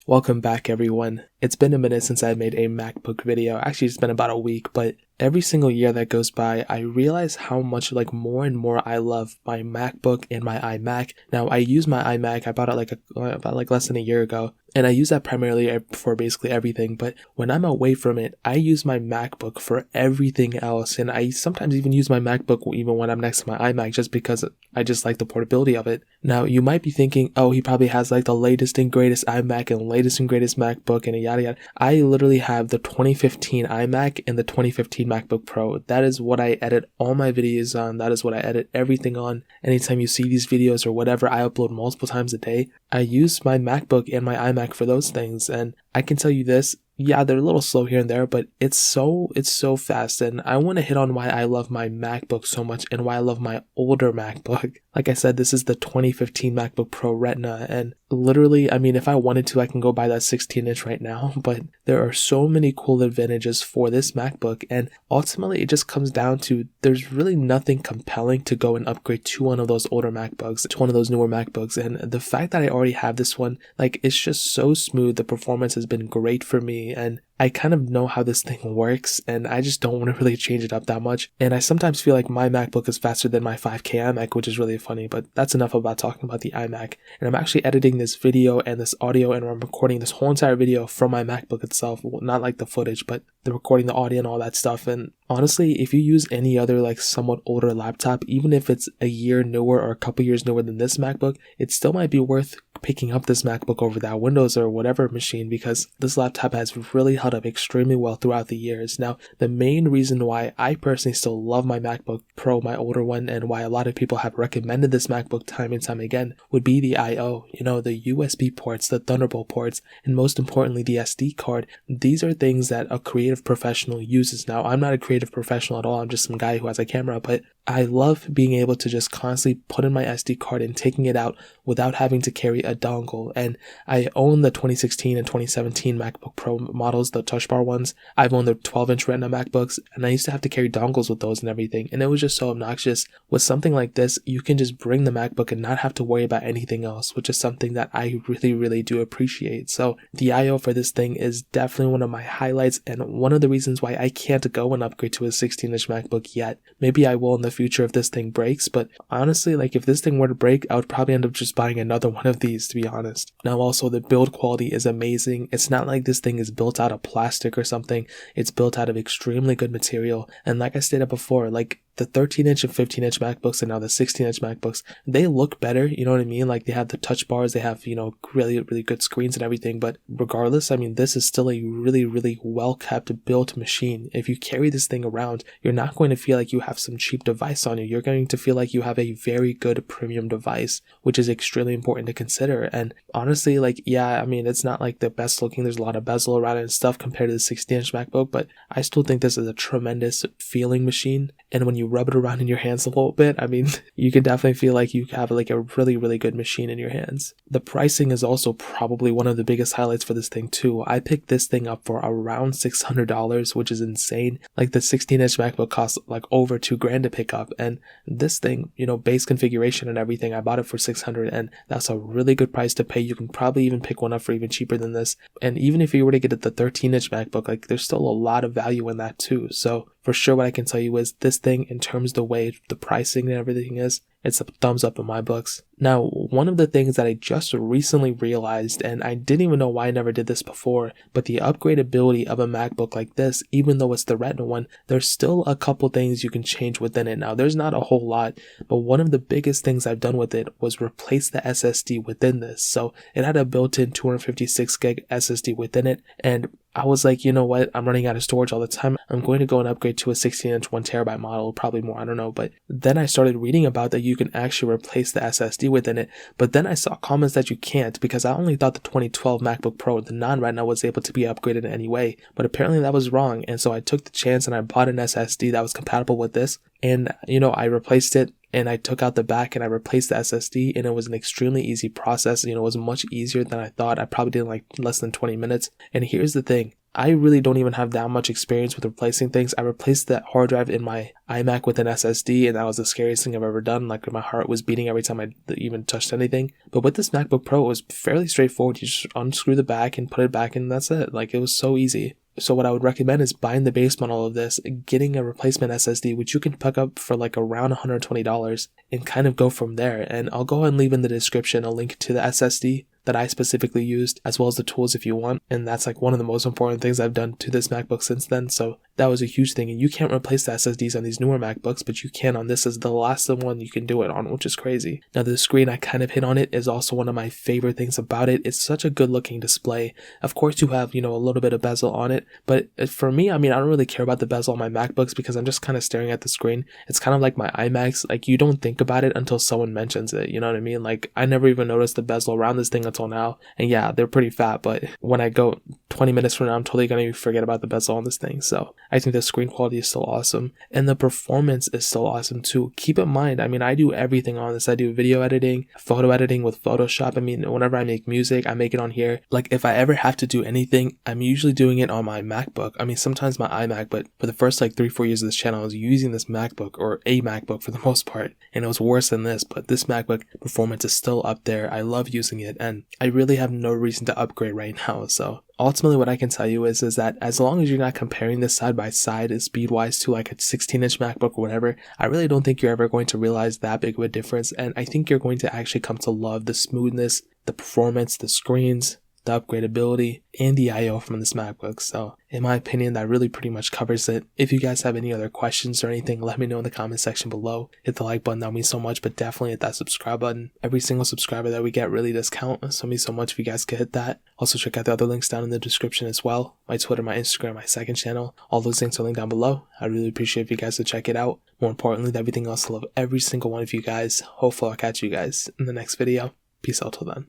Welcome back, everyone. It's been a minute since I made a MacBook video. Actually, it's been about a week, but every single year that goes by, I realize how much more and more I love my MacBook and my iMac. Now, I use my iMac. I bought it about less than a year ago, and I use that primarily for basically everything. But when I'm away from it, I use my MacBook for everything else, and I sometimes even use my MacBook even when I'm next to my iMac, just because I just like the portability of it. Now, you might be thinking, oh, he probably has the latest and greatest iMac and latest and greatest MacBook and yada yada. I literally have the 2015 iMac and the 2015 MacBook Pro. That is what I edit all my videos on. That is what I edit everything on. Anytime you see these videos or whatever, I upload multiple times a day. I use my MacBook and my iMac for those things, and I can tell you this. Yeah, they're a little slow here and there, but it's so fast, and I want to hit on why I love my MacBook so much and why I love my older MacBook. Like I said, this is the 2015 MacBook Pro Retina, and literally, I mean, if I wanted to, I can go buy that 16-inch right now, but there are so many cool advantages for this MacBook, and ultimately, it just comes down to there's really nothing compelling to go and upgrade to one of those older MacBooks, to one of those newer MacBooks, and the fact that I already have this one, it's just so smooth. The performance has been great for me, and I kind of know how this thing works, and I just don't want to really change it up that much. And I sometimes feel like my MacBook is faster than my 5K iMac, which is really funny, but that's enough about talking about the iMac. And I'm actually editing this video and this audio, and I'm recording this whole entire video from my MacBook itself. Well, not like the footage, but the recording, the audio, and all that stuff. And honestly, if you use any other somewhat older laptop, even if it's a year newer or a couple years newer than this MacBook, it still might be worth picking up this MacBook over that Windows or whatever machine, because this laptop has really held up extremely well throughout the years. Now, the main reason why I personally still love my MacBook Pro, my older one, and why a lot of people have recommended this MacBook time and time again would be the I/O, the USB ports, the Thunderbolt ports, and most importantly, the SD card. These are things that a creative professional uses. Now, I'm not a creative professional at all. I'm just some guy who has a camera, but I love being able to just constantly put in my SD card and taking it out without having to carry a dongle. And I own the 2016 and 2017 MacBook Pro models, the touch bar ones. I've owned the 12-inch Retina MacBooks, and I used to have to carry dongles with those and everything, and it was just so obnoxious. With something like this, you can just bring the MacBook and not have to worry about anything else, which is something that I really do appreciate. So the I/O for this thing is definitely one of my highlights, and one of the reasons why I can't go and upgrade to a 16-inch MacBook yet. Maybe I will in the future if this thing breaks, but honestly, if this thing were to break, I would probably end up just buying another one of these, to be honest. Now, also, the build quality is amazing. It's not like this thing is built out of plastic or something. It's built out of extremely good material, and like I stated before, the 13-inch and 15-inch MacBooks and now the 16-inch MacBooks, they look better, you know what I mean? They have the touch bars, they have, really good screens and everything, but regardless, this is still a really well-kept, built machine. If you carry this thing around, you're not going to feel like you have some cheap device on you. You're going to feel like you have a very good premium device, which is extremely important to consider. And honestly, it's not the best looking. There's a lot of bezel around it and stuff compared to the 16-inch MacBook, but I still think this is a tremendous feeling machine. And when you rub it around in your hands a little bit, you can definitely feel like you have a really good machine in your hands. The pricing is also probably one of the biggest highlights for this thing too. I picked this thing up for around $600, which is insane. The 16-inch MacBook costs over $2,000 to pick up, and this thing, base configuration and everything, I bought it for $600, and that's a really good price to pay. You can probably even pick one up for even cheaper than this. And even if you were to get the 13-inch MacBook, there's still a lot of value in that too. So for sure, what I can tell you is this thing, in terms of the way the pricing and everything is, it's a thumbs up in my books. Now, one of the things that I just recently realized, and I didn't even know why I never did this before, but the upgradability of a MacBook like this, even though it's the Retina one, there's still a couple things you can change within it. Now, there's not a whole lot, but one of the biggest things I've done with it was replace the SSD within this. So it had a built-in 256 gig SSD within it, and I was like, you know what, I'm running out of storage all the time. I'm going to go and upgrade to a 16-inch 1TB model, probably more, I don't know. But then I started reading about that you can actually replace the SSD within it. But then I saw comments that you can't, because I only thought the 2012 MacBook Pro, the non-Retina, was able to be upgraded in any way. But apparently that was wrong. And so I took the chance and I bought an SSD that was compatible with this. And, I replaced it. And I took out the back and I replaced the SSD, and it was an extremely easy process. It was much easier than I thought. I probably did less than 20 minutes. And here's the thing. I really don't even have that much experience with replacing things. I replaced that hard drive in my iMac with an SSD, and that was the scariest thing I've ever done. Like, my heart was beating every time I even touched anything. But with this MacBook Pro, it was fairly straightforward. You just unscrew the back and put it back, and that's it. Like, it was so easy. So what I would recommend is buying the base model of this, getting a replacement SSD, which you can pick up for like around $120, and kind of go from there. And I'll go ahead and leave in the description a link to the SSD that I specifically used, as well as the tools if you want. And that's like one of the most important things I've done to this MacBook since then. So that was a huge thing. And you can't replace the SSDs on these newer MacBooks, but you can on this. Is the last one you can do it on, which is crazy. Now the screen, I kind of hit on it, is also one of my favorite things about it. It's such a good looking display. Of course you have, a little bit of bezel on it, but for me, I don't really care about the bezel on my MacBooks because I'm just kind of staring at the screen. It's kind of like my iMacs. Like, you don't think about it until someone mentions it, you know what I mean? Like, I never even noticed the bezel around this thing until now. And yeah, they're pretty fat, but when I go 20 minutes from now, I'm totally going to forget about the bezel on this thing. So I think the screen quality is still awesome, and the performance is still awesome too. Keep in mind, I do everything on this. I do video editing, photo editing with Photoshop. Whenever I make music, I make it on here. Like, if I ever have to do anything, I'm usually doing it on my MacBook. Sometimes my iMac, but for the first like 3-4 years of this channel, I was using this MacBook, or a MacBook for the most part, and it was worse than this, but this MacBook performance is still up there. I love using it, and I really have no reason to upgrade right now. So ultimately what I can tell you is that as long as you're not comparing this side by side speed wise to like a 16-inch MacBook or whatever, I really don't think you're ever going to realize that big of a difference. And I think you're going to actually come to love the smoothness, the performance, the screens, the upgradability, and the I/O from this MacBook. So in my opinion, that really pretty much covers it. If you guys have any other questions or anything, let me know in the comment section below. Hit the like button, that means so much, but definitely hit that subscribe button. Every single subscriber that we get really does count, so it means so much if you guys could hit that. Also check out the other links down in the description as well. My Twitter, my Instagram, my second channel. All those links are linked down below. I really appreciate if you guys would check it out. More importantly than everything else, I love every single one of you guys. Hopefully I'll catch you guys in the next video. Peace out till then.